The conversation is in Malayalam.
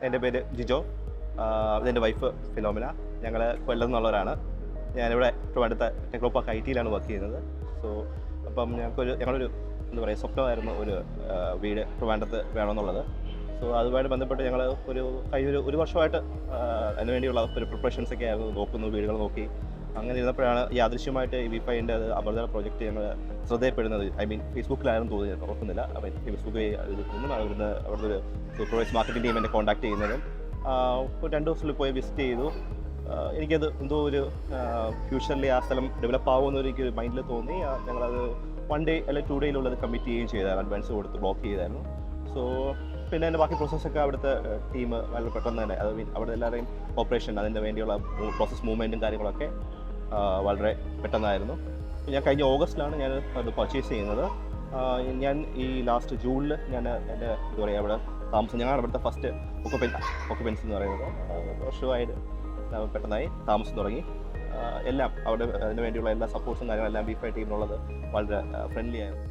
എൻ്റെ പേര് ജിജോ, ഇതെൻ്റെ വൈഫ് ഫിലോമിന. ഞങ്ങൾ കൊല്ലം നിന്നുള്ളവരാണ്. ഞാനിവിടെ ട്രിവാൻഡ്രത്തെ ടെക്നോ പാർക്ക് IT-യിലാണ് വർക്ക് ചെയ്യുന്നത്. സോ അപ്പം ഞങ്ങളൊരു എന്താ പറയുക സ്വപ്നമായിരുന്നു ഒരു വീട് ട്രിവാൻഡ്രത്ത് വേണമെന്നുള്ളത്. സോ അതുമായിട്ട് ബന്ധപ്പെട്ട് ഞങ്ങൾ ഒരു വർഷമായിട്ട് അതിന് വേണ്ടിയുള്ള ഒരു പ്രിപ്പറേഷൻസൊക്കെ ആയിരുന്നു നോക്കുന്നു, വീടുകൾ നോക്കി. അങ്ങനെ ഇരുന്നപ്പോഴാണ് യാദൃശ്യമായിട്ട് ഈ V5-ൻ്റെ അപർജന പ്രോജക്റ്റ് ഞങ്ങൾ ശ്രദ്ധയപ്പെടുന്നത്. ഫേസ്ബുക്കിലായിരുന്നു തോന്നിയത്, ഓർക്കുന്നില്ല. ഫേസ്ബുക്കിൽ അവിടുന്ന് ഒരു സൂപ്പർവൈസ് മാർക്കറ്റിംഗ് ടീം എന്നെ കോൺടാക്ട് ചെയ്യുന്നതും ഒരു 2 ദിവസത്തിൽ പോയി വിസിറ്റ് ചെയ്തു. എനിക്കത് എന്തോ ഒരു ഫ്യൂച്ചറിൽ ആ സ്ഥലം ഡെവലപ്പ് ആകുമെന്ന് എനിക്ക് മൈൻഡിൽ തോന്നി. ഞങ്ങളത് 1 day അല്ലെങ്കിൽ 2 ഡേയിലുള്ളത് കമ്മിറ്റ് ചെയ്യുകയും ചെയ്തായിരുന്നു, അഡ്വാൻസ് കൊടുത്ത് ബ്ലോക്ക് ചെയ്തായിരുന്നു. സോ പിന്നെ അതിൻ്റെ ബാക്കി പ്രോസസ്സൊക്കെ അവിടുത്തെ ടീം വളരെ പെട്ടെന്ന് തന്നെ അവിടെ എല്ലാവരെയും ഓപ്പറേഷൻ അതിൻ്റെ വേണ്ടിയുള്ള പ്രോസസ് മൂവ്മെൻറ്റും കാര്യങ്ങളൊക്കെ വളരെ പെട്ടെന്നായിരുന്നു. ഞാൻ കഴിഞ്ഞ ഓഗസ്റ്റിലാണ് ഞാൻ അത് പർച്ചേസ് ചെയ്യുന്നത്. ഞാൻ ഈ ലാസ്റ്റ് ജൂണിൽ ഞാൻ എൻ്റെ എന്താ പറയുക അവിടെ ഞങ്ങളാണ് അവിടുത്തെ ഫസ്റ്റ് ഒക്കുപെൻസ് എന്ന് പറയുന്നത്. വർഷമായിട്ട് പെട്ടെന്നായി താമസം തുടങ്ങി. എല്ലാം അവിടെ അതിന് വേണ്ടിയുള്ള എല്ലാ സപ്പോർട്ട്സും കാര്യങ്ങളെല്ലാം V5 ടീമിനുള്ളത് വളരെ ഫ്രണ്ട്ലി ആയിരുന്നു.